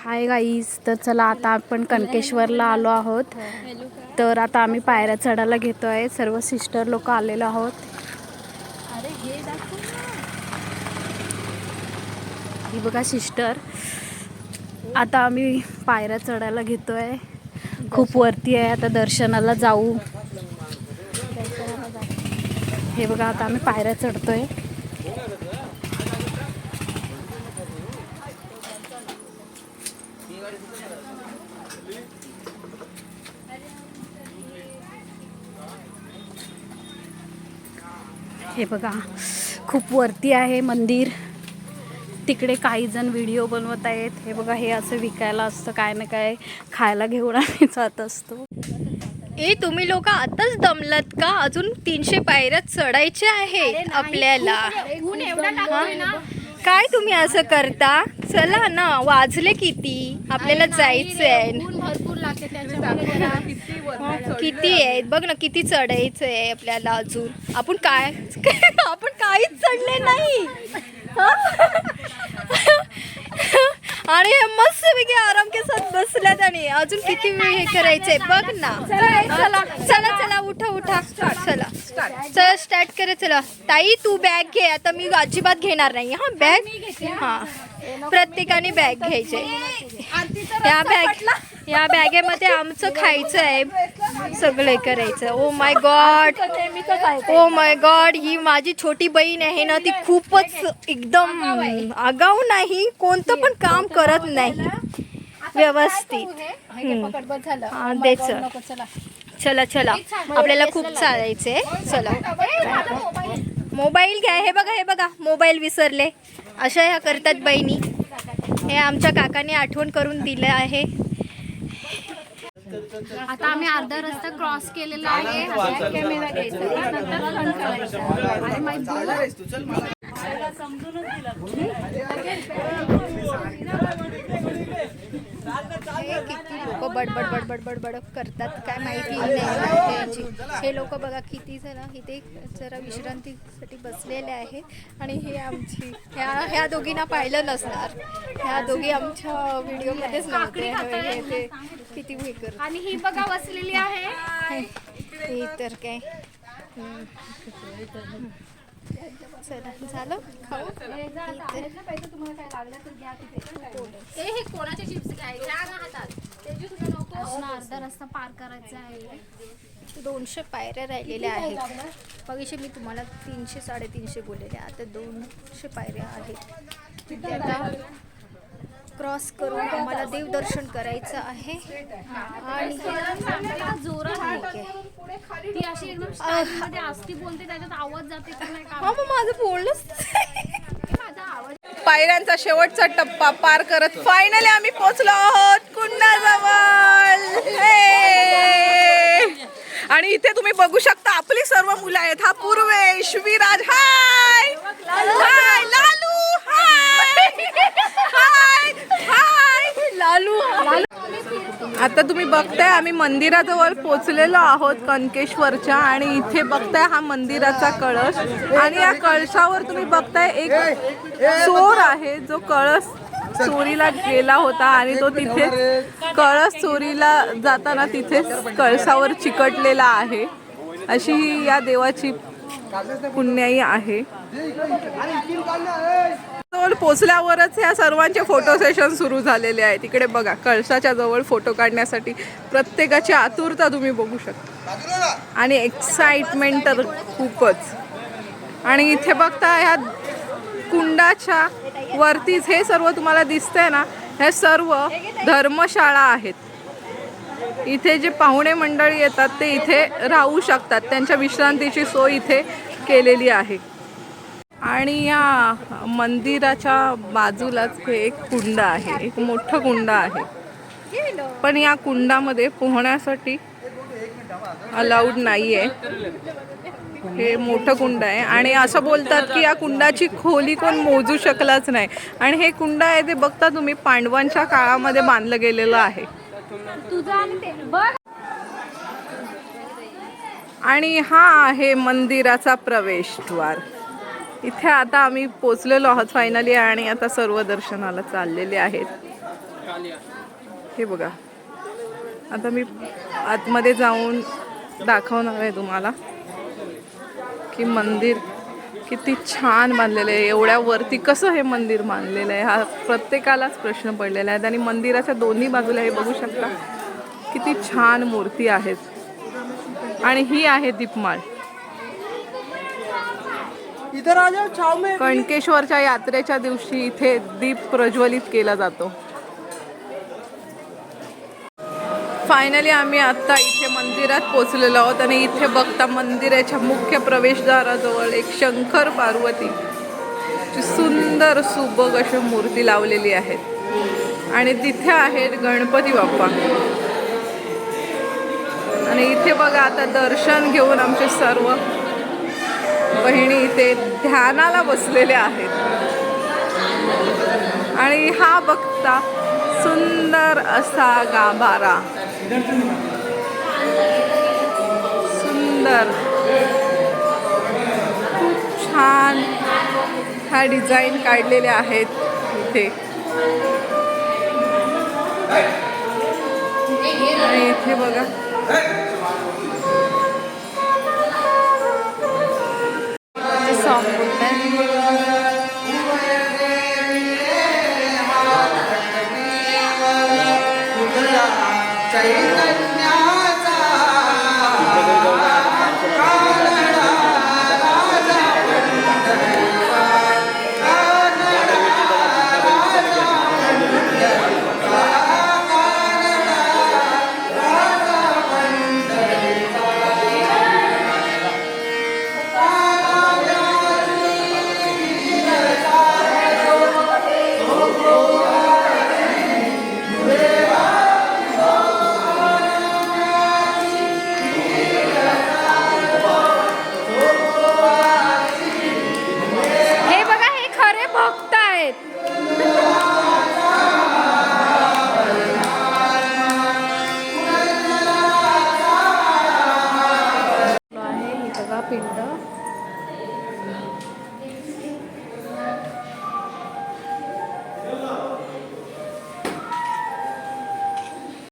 Hi guys, तर चला आता आपण कनकेश्वरला आलो आहोत. तर आता आम्ही पायऱ्या चढायला घेतो आहे. सर्व सिस्टर लोक आलेलो आहोत. ही बघा सिस्टर, आता आम्ही पायऱ्या चढायला घेतो आहे. खूप वरती आहे, आता दर्शनाला जाऊ. हे बघा आता आम्ही पायऱ्या चढतोय. हे बघा खूप वरती आहे मंदिर. तिकडे काही जण व्हिडिओ बनवत आहेत. हे बघा हे असं विकायला असतं, काय ना काय खायला घेऊन आम्ही जात असतो. तुम्ही लोक आताच दमलात का? अजून 300 पायऱ्या चढायच्या आहेत आपल्याला. काय तुम्ही असं करता? चला ना, वाजले किती, आपल्याला जायचंय. किती आहेत बघ ना, किती चढायचं आहे आपल्याला अजून. आपण काहीच चढले नाही. आणि मस्त पैकी आराम के साथ बसल्यात. आणि अजून किती वेळ हे करायचंय बघ ना. चला चला चला, उठा उठा, चला चला स्टार्ट करे. चला ताई, तू बॅग घे. आता मी अजिबात घेणार नाही हा बॅग. हा, प्रत्येकाने बॅग घ्यायचे. या बॅगेमध्ये आमचं खायचं आहे, सगळे करायचं. Oh my God, oh my God. ही माझी छोटी बहीण आहे ना, ती खूपच एकदम आगाऊ नाही, कोणतं पण काम करत नाही व्यवस्थित. चला चला, आपल्याला खूप चालायचंय. चला, मोबाईल घ्या. हे बघा मोबाईल विसरले. अशा ह्या करतात बहिणी. हे आमच्या काकाने आठवण करून दिलं आहे. आता आम्ही अर्धा रस्ता क्रॉस केलेला आहे. कॅमेरा घ्यायचा, किती लोक बडबड करतात काय माहिती नाही. हे लोक बघा किती जण इथे जरा विश्रांतीसाठी बसलेले आहेत. आणि हे आमची ह्या दोघींना पाहिलं नसणार. ह्या दोघी आमच्या व्हिडिओमध्येच नव्हते. किती हे करत. आणि ही बघा बसलेली आहे. हे तर काय, चला झालं खाऊ. हे कोणाचे चिप्स घ्यायचे अर्धा रस्ता पार करायचा आहे. 200 पायऱ्या राहिलेल्या आहेत. मगाशी मी तुम्हाला 300 350 बोललेले, आता 200 पायऱ्या आहेत. तिथे आता क्रॉस करून आम्हाला देवदर्शन करायचं आहे. आणि ती अशी एकदम स्टाईलमध्ये असती बोलते, त्याच्यात आवाज जाते. हा, मग माझं बोलणंच. पायऱ्यांचा शेवटचा टप्पा पार करत फायनली आम्ही पोहोचलो आहोत कुंडाजवळ. आणि इथे तुम्ही बघू शकता आपली सर्व मुलं आहेत. हा पूर्वेश, विराज, हाय हाय, लालू हाय हाय हाय, लालू. आता तुम्ही बघताय आम्ही मंदिराजवळ पोहोचलेलो आहोत कनकेश्वरच्या. आणि इथे बघताय हा मंदिराचा कळस. आणि या कळसावर तुम्ही बघताय एक चोर आहे, जो कळस चोरीला गेला होता. आणि तो तिथे कळस चोरीला जाताना तिथे कळसावर चिकटलेला आहे. अशी ही या देवाची पुण्याई आहे. जवळ पोचल्यावरच या सर्वांचे फोटो सेशन सुरू झालेले आहे. तिकडे बघा कळसाच्या जवळ फोटो काढण्यासाठी प्रत्येकाची आतुरता तुम्ही बघू शकता. आणि एक्साइटमेंट तर खूपच. आणि इथे बघता ह्या कुंडाच्या वरतीच हे सर्व तुम्हाला दिसतंय ना, हे सर्व धर्मशाळा आहेत. इथे जे पाहुणे मंडळी येतात ते इथे राहू शकतात. त्यांच्या विश्रांतीची सोय इथे केलेली आहे. आणि या मंदिराच्या बाजूलाच हे एक कुंड आहे, एक मोठं कुंड आहे. पण या कुंडामध्ये पोहण्यासाठी अलाउड नाही आहे. हे मोठं कुंड आहे. आणि असं बोलतात की या कुंडाची खोली कोण मोजू शकलाच नाही. आणि हे कुंड आहे ते बघता तुम्ही पांडवांच्या काळामध्ये बांधलं गेलेलं आहे. आणि हा आहे मंदिराचा प्रवेशद्वार. इथे आता आम्ही पोचलेलो आहोत फायनली. आणि आता सर्व दर्शनाला चाललेले आहेत. हे बघा, आता मी आतमध्ये जाऊन दाखवणार आहे तुम्हाला की मंदिर किती छान बांधलेलं आहे. एवढ्या वरती कसं हे मंदिर बांधलेलं आहे हा प्रत्येकालाच प्रश्न पडलेला आहे. आणि मंदिराच्या दोन्ही बाजूला हे बघू शकता किती छान मूर्ती आहेत. आणि ही आहे दीपमाळ. कणकेश्वरच्या यात्रेच्या दिवशी इथे दीप प्रज्वलित केला जातो. फायनली आम्ही आत्ता इथे मंदिरात पोचलेलो आहोत. आणि इथे बघता मंदिराच्या मुख्य प्रवेशद्वाराजवळ एक शंकर पार्वती ची सुंदर सुबक अशी मूर्ती लावलेली आहे. आणि तिथे आहेत गणपती बाप्पा. आणि इथे बघा आता दर्शन घेऊन आमचे सर्व बहिणी इथे ध्यानाला बसलेल्या आहेत. आणि हा बघता सुंदर असा गाभारा, सुंदर खूप छान हा डिझाईन काढलेले आहेत इथे. आणि इथे बघा